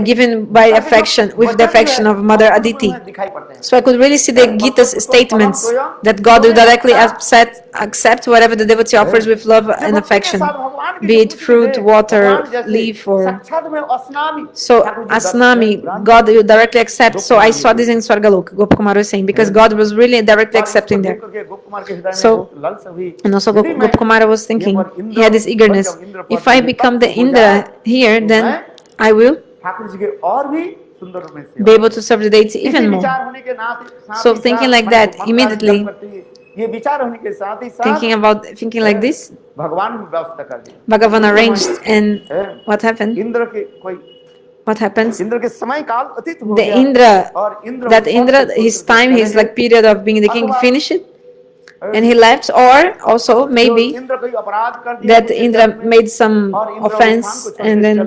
given by affection, with the affection of Mother Aditi. दिखाई पड़ते हैं। So I could really see the Gita's statements that God will directly accept whatever the devotee offers with love and affection, be it fruit, water, leaf, or साक्षात में अस्नामी so Asnami, God will directly accept. So I saw this in Swargalok, Gopkumar was saying, because God was really directly accepting there. So, and also Gopkumara was thinking, he had this eagerness, if I become the Indra here, then I will Thakur ji के और भी सुंदर रूप में सेवा। be able to serve the deity even इसी more. विचार होने के नाते So thinking like that, immediately ये विचार होने के साथ ही साथ thinking like this, भगवान ने व्यवस्था कर दी। Bhagavan arranged, and what happened? Indra के कोई What happens? इंद्र के समय काल अतीत हो The गया Indra, और Indra that Indra, his time, his like period of being the king finished, and he left, or also maybe Indra कोई अपराध कर दिया that Indra made some offense, and then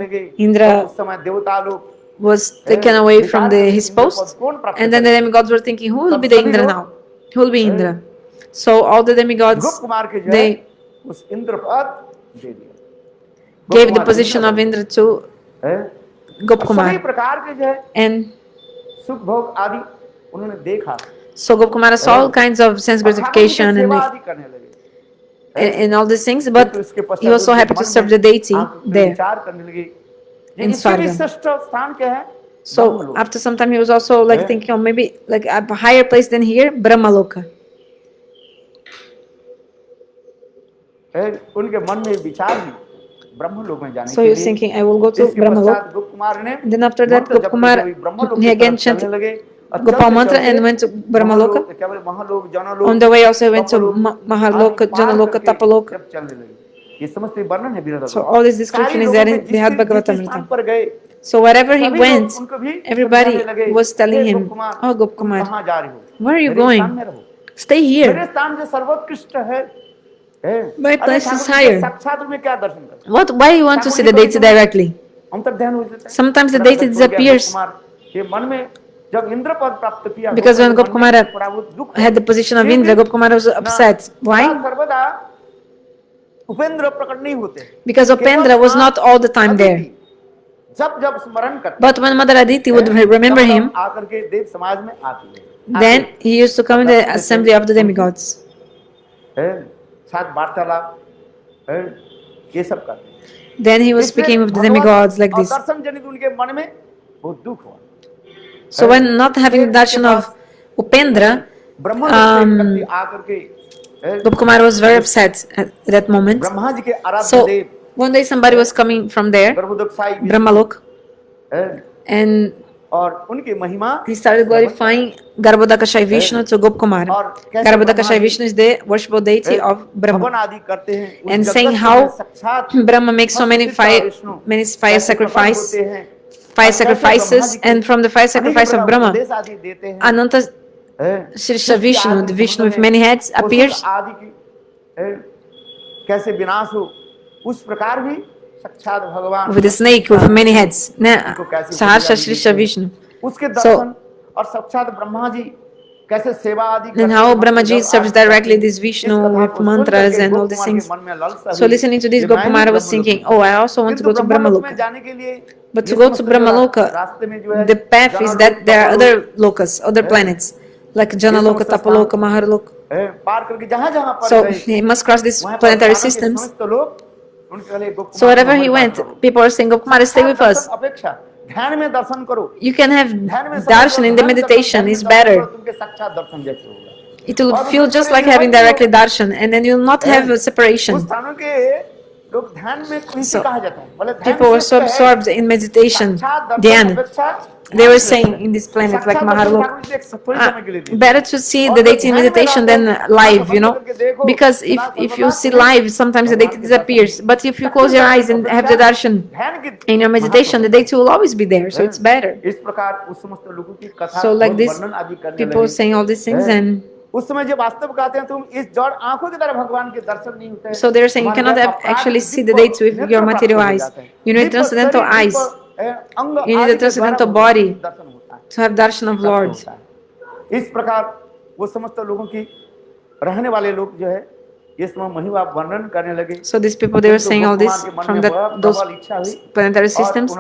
Indra उस समय देवता लोग was taken away from his post, and then the demigods were thinking, who will be the Indra now? Who will be Indra? So all the demigods, गुप्त कुमार के जो है they उस इंद्र पद दे दिया, gave the position of Indra to सभी Gopkumar, प्रकार के जो है and सुख भोग आदि उन्होंने देखा, so Gopkumara saw all kinds of sense gratification सेवा and आदि करने लगे, all these things, but he was so happy to serve the deity there. विचार करने लगे in इसके भी Swarga. श्रेष्ठ स्थान क्या है, So after some time, he was also like thinking, oh, maybe like a higher place than here, Brahmaloka. उनके मन में विचार भी ब्रह्म लोक में जाने So के he was लिए। thinking, I will go to इसके Brahmalok. पश्चात गुप्त कुमार ने Then after that, मंत्र जप Gopkumar, करते हुए ब्रह्मलोक he की again तरफ चलने chanted लगे, और Gopal चलते mantra चलते and went to Brahmaloka. क्या बोले महालोक जनलोक, On the way also he went to Tapolok, Mahaloka, आदि पार Janaloka, करके Tapaloka. जब चलने लगे, ये समस्त वर्णन है विरध So all this description is there in Brihad Bhagavatamrita. पर गए So wherever he सभी went, लोग उनको भी everybody समझाने लगे, was telling "hey him, Gopkumar, oh तुम Gopkumar, कहाँ जा रहे हो? where are you मेरे going? स्थान में रहो, Stay मेरे here. स्थान से सर्वोत्कृष्ट है। My अरे place ठाकुर is जी के higher. साक्षात में क्या दर्शन करते? Why you want to see the deity directly? अंतर्ध्यान हो जाता है। Sometimes the थोड़ा deity सा हो गया disappears. गोपकुमार के मन में जब इंद्र पद प्राप्त किया, Because when गोपकुमार Gopkumara थोड़ा बहुत दुख had the position of क्योंकि Indra, Gopkumara was upset. सदा Why? सर्वदा उपेंद्र प्रकट नहीं होते, because Upendra was not all the time there. जब जब स्मरण करते But when Mother Aditi would remember तब him, आकर के देव समाज में आती है, then he used to come in the assembly of the demigods. साथ वार्तालाप ये सब करते हैं. Then he was speaking with the demigods like this. दर्शन जनित उनके मन में बहुत दुख हुआ. So when not having darshan of Upendra, आकर के Gopkumar was very upset at that moment. Brahma ji के आराध्य So Dev one day somebody was coming from there, Brahmalok, and और उनकी महिमा he started glorifying Garbhodakashayi Vishnu to Gopkumar. Garbhodakashayi Vishnu is the worshipful deity of Brahma. हवन आदि करते हैं, And उस saying जगत how में साक्षात Brahma makes so many fire sacrifices, and from the fire sacrifice of Brahma, उपदेश आदि देते हैं, Ananta Shrisha Vishnu, the Vishnu with many heads, appears. आदि की कैसे विनाश हो, उस प्रकार भी साक्षात भगवान with a snake with many heads. Saharsha Shrisha Vishnu. उसके दर्शन और साक्षात ब्रह्मा जी कैसे सेवा आदि And how Brahmaji serves directly this Vishnu with mantras and all these things. So listening to this, Gopkumara was thinking, oh, I also want to go to Brahmaloka. But to go to Brahmaloka, the path is that there are other lokas, other planets, like Janaloka, Tapaloka, Maharloka. So he must cross these planetary systems. So wherever he went, people were saying, Gopkumara, stay with us. You can have darshan in the meditation, it's better. It will feel just like having directly darshan, and then you'll not have a separation. So people were so absorbed in meditation, dhyan. They were saying in this planet like Maharloka, better to see the deity in meditation than live, because if you see live, sometimes the deity disappears. But if you close your eyes and have the darshan in your meditation, the deity will always be there, so it's better. So like this, people saying all these things, and so they're saying you cannot actually see the deity with your material eyes. You need transcendental eyes. You need a transcendental body to have darshan of Lord. इस प्रकार वो समस्त लोगों की रहने वाले लोग जो है ये सब महिमा वर्णन करने लगे. So these people, they were saying all this from those planetary systems.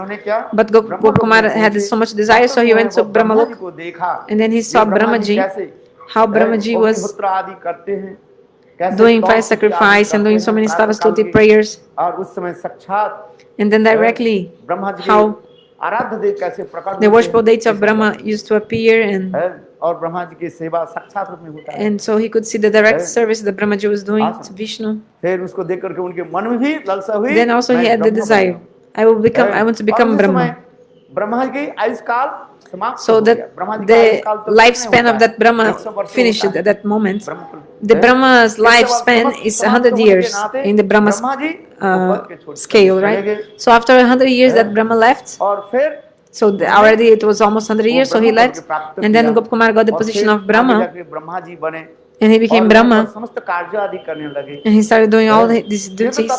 But Gopkumar had so much desire, so he went to Brahmaloka, and then he saw Brahmaji, how Brahmaji was doing fire sacrifice and doing so many Stavastuti prayers. And then directly, how the worshipful deity of Brahma used to appear, and so he could see the direct service that Brahmaji was doing to Vishnu. Then also he had the desire, I want to become Brahma. So that the lifespan of that Brahma finished at that moment. The Brahma's lifespan is 100 years in the Brahma scale, right? So after 100 years that Brahma left, so already it was almost 100 years, so he left, and then Gopkumar got the position of Brahma, and he became Brahma, and he started doing all these duties.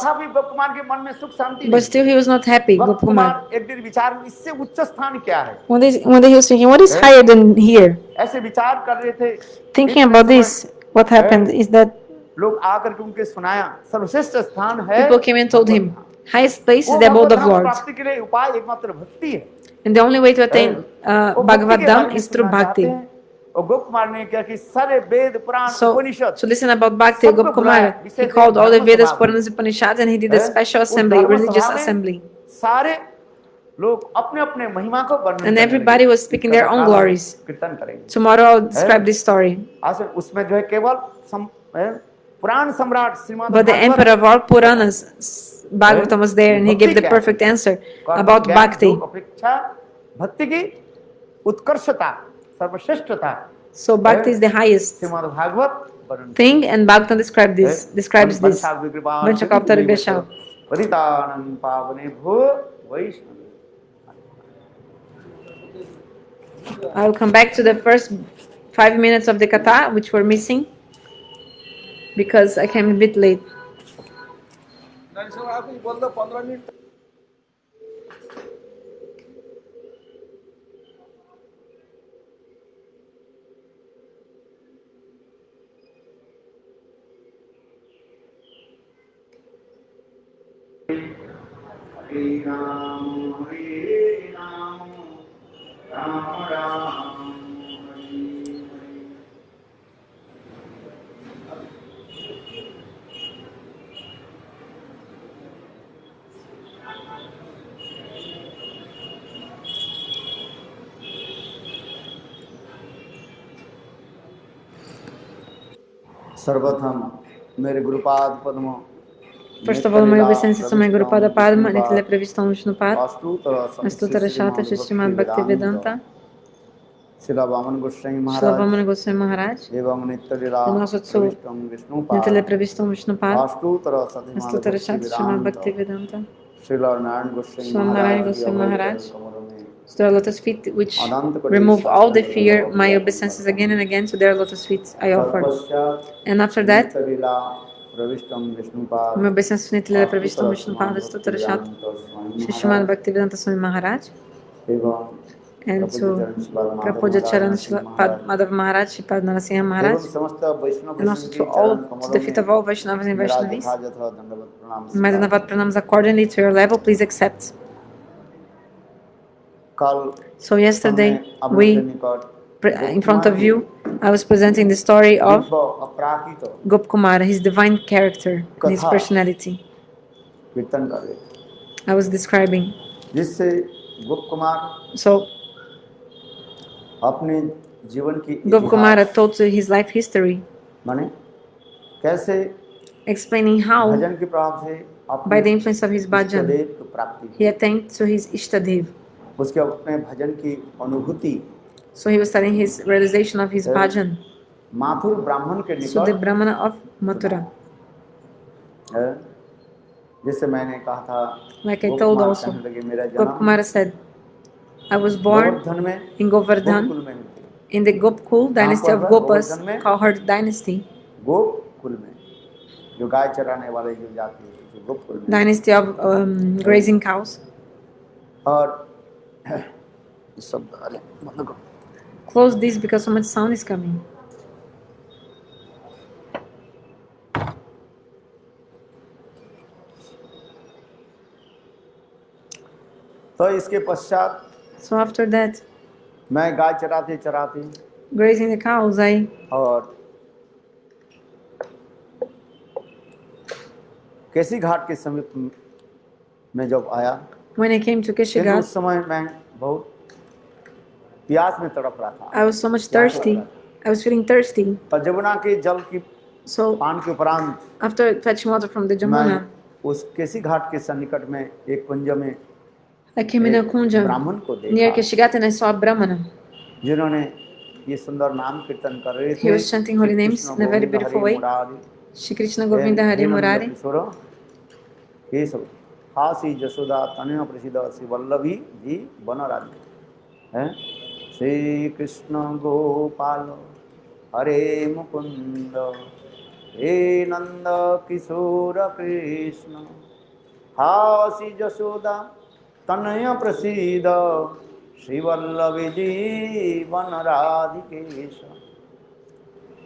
But still he was not happy, Gopkumar. One day he was thinking, what is higher than here? Thinking about this, what happened is that people came and told him, highest place is the abode of Lord. And the only way to attain Bhagavad Dham is through bhakti. So listen about bhakti. Gopkumar, he called all the Vedas, Puranas, Upanishads, and he did a special assembly, religious assembly. And everybody was speaking their own glories. Tomorrow I'll describe this story. But the emperor of all Puranas, Bhagavatam, was there, and he gave the perfect answer about bhakti. So bhakti is the highest thing, and Bhagavatam describes this. I will come back to the first 5 minutes of the Katha, which were missing, because I came a bit late. Hare Ram, Hare Ram, Ram Ram, Hare Hare. सर्वप्रथम मेरे गुरुपाद पद्म First of all, my obeisances to my Guru Pada Padma, Nitile Pravistam Vishnupad, Astutara Shata Shishimad Bhakti Vedanta, Shila Vaman Goswami Srila Maharaj Vamana Goswami Maharaj, एवं नित्य लीला and also to प्रविष्टम Vishnupad Nitile Pravistam Vishnupad, अष्टोत्तर शतमान Astutara भक्ति Shata Shrimad वेदांत Bhakti Vedanta, Srila Narayan Goswami Srila Narayan महाराज की Goswami अभय Maharaj, चरण कमलों में to their lotus feet, which अनंत कोटि remove all the fear, साष्टांग my obeisances again and again to their lotus feet I offer. तत्पश्चात And after that, नित्य लीला प्रविष्टम Vishnupad my obeisances to Nitile Pravistam अष्टोत्तर Vishnupad, शतमान भक्ति Astutara Shata वेदांत स्वामी Shishimad महाराज Bhakti Vedanta Swami Maharaj, एवं and प्रपूज्य to चरण शिवाल Madhav Prapuja Charan महाराज Shila महाराज Madhav Maharaj, Shripad Narasimha Maharaj, एवं समस्त वैष्णव and also Vaishnav to की चरण all, to कमलों the feet of में all Vaishnavas and मेरा Vaishnavis. यथायथ दंडवत प्रणाम My स्वीकार Dhanavat pranams accordingly to your level, please accept. कल So yesterday, हमने अपने निकट in front of you, I was presenting the story of Divya अपराकित Gop Kumara, his divine character and his कथा personality. कीर्तन कर रहे थे I was describing. जिससे गुप्त कुमार So अपने जीवन की Gop Kumara इतिहास told his life history, माने कैसे explaining how, भजन के प्रभाव से by अपने the influence of his bhajan, इष्टदेव की प्राप्ति he हुई attained to his Ishtadev. उसके अपने भजन की अनुभूति So he was telling his realization of his bhajan. Mathur ब्राह्मण के So the निकट Brahmana of Mathura, है, जैसे मैंने कहा था like I गुप्त told कुमार also, कहने लगे मेरा Gop जन्म Kumara said, I was born Govardhan में in Govardhan, गोकुल में हुई in the Gopkul dynasty of Gopas, Cowherd dynasty, Gokul में जो गाय चराने वाले जो जाति है, जो गोकुल में dynasty of grazing cows. और सब अरे बंद करो Close this because so much sound is coming. तो इसके पश्चात So after that, मैं गाय चराते चराते grazing the cows, I और केसी घाट के समीप में जब आया when I came to लेकिन Keshigat, उस समय मैं बहुत प्यास में तड़प रहा था I was so much thirsty. I was feeling thirsty. और जमुना के जल की So पान के उपरांत after fetching water from the मैं Jamuna, उस केसी घाट के सन्निकट में एक कुंज में I came in a kunja ब्राह्मण को near देखा Keshigat and I saw a Brahmana. जिन्होंने ये सुंदर नाम कीर्तन कर रहे He थे was chanting holy names in a very beautiful way. Shri Krishna Govinda Hari Murari. ये सब हासी जसोदा तनय प्रसिद्ध श्री वल्लभी जी बनराजी है श्री कृष्ण गोपाल हरे मुकुंद हे नंद किशोर कृष्ण हासी जसोदा तनय प्रसिद्ध श्री वल्लभी जी बनराधिकेश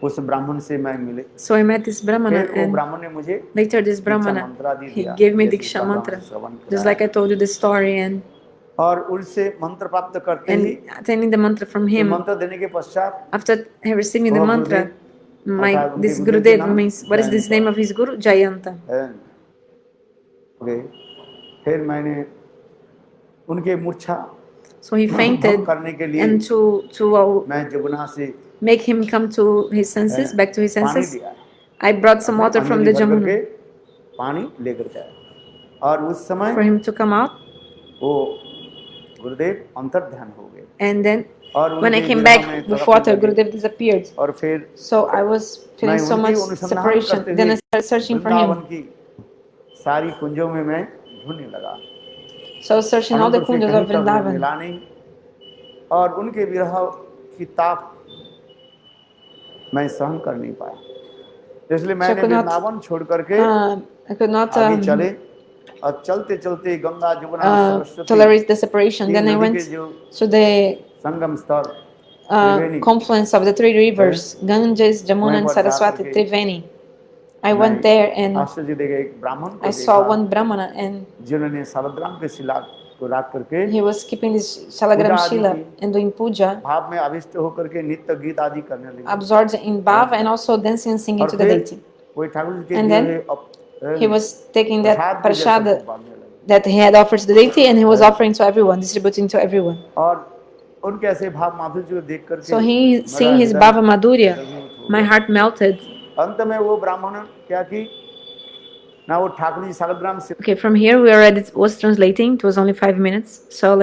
उस ब्राह्मण से मैं मिले So I met this Brahmana फिर वो and ब्राह्मण ने मुझे later this Brahmana, he gave me Diksha mantra, just like I told you the story, and और उनसे मंत्र प्राप्त करते ही attaining the mantra from him. मंत्र देने के पश्चात After receiving the Oh, mantra, this Gurudev Gurudev Naam means, what is this name of his Guru? Jayanta. Okay फिर मैंने उनके मूर्छा So he fainted, करने के लिए and to मैं जमुना से make him come to his senses, back to his पानी senses, दिया I brought some water from the Anjali भर Jamuna करके पानी लेकर के आया और उस समय for him to come out. वो गुरुदेव अंतर्ध्यान हो गए And then और when I उनके came विरह back में with तड़पने water, लगे। Gurudev disappeared. और फिर So I was feeling मैं so उनकी much अनुसंधान separation. करते Then I हुए started searching for Vrindavan him. की सारी कुंजों में मैं ढूंढने लगा So I was searching all the परंतु उसे kunjas कहीं of पर मुझे Vrindavan. मिला नहीं और उनके विरह की ताप मैं सहन कर नहीं पाया इसलिए मैंने could not, वृंदावन छोड़ करके I could not आगे चले और चलते चलते Ganga Jamuna Saraswati tolerate the separation. Then I नदी went के जो to the संगम स्थल त्रिवेणी confluence of the three rivers, Ganges, Jamuna, and वहीं पर जा Saraswati, करके Triveni. I went there and आश्चर्य देगा, एक ब्राह्मण को I saw देखा, one Brahmana and जिन्होंने सालग्राम के शिला को रख करके he was keeping this Shalagram पूजा आदि Shila की, and doing puja, भाव में आविष्ट होकर के नित्य गीत आदि करने लगे। absorbed in bhav and also dancing and singing और to the फिर deity. कोई ठाकुर जी के And दिए then हुए He was taking that प्रसाद भी जैसे prasad बांटने लगे। that he had offered to the deity and he was offering to everyone, distributing to everyone. और उनके ऐसे भाव माधुर्य को देख करके So he, मेरा seeing his हृदय Bhava Madhurya, द्रवीभूत हो my गया। heart melted. अंत में वो ब्राह्मण क्या की, ना वो ठाकुर जी सालग्राम से Okay, from here we already was translating. It was only 5 minutes. So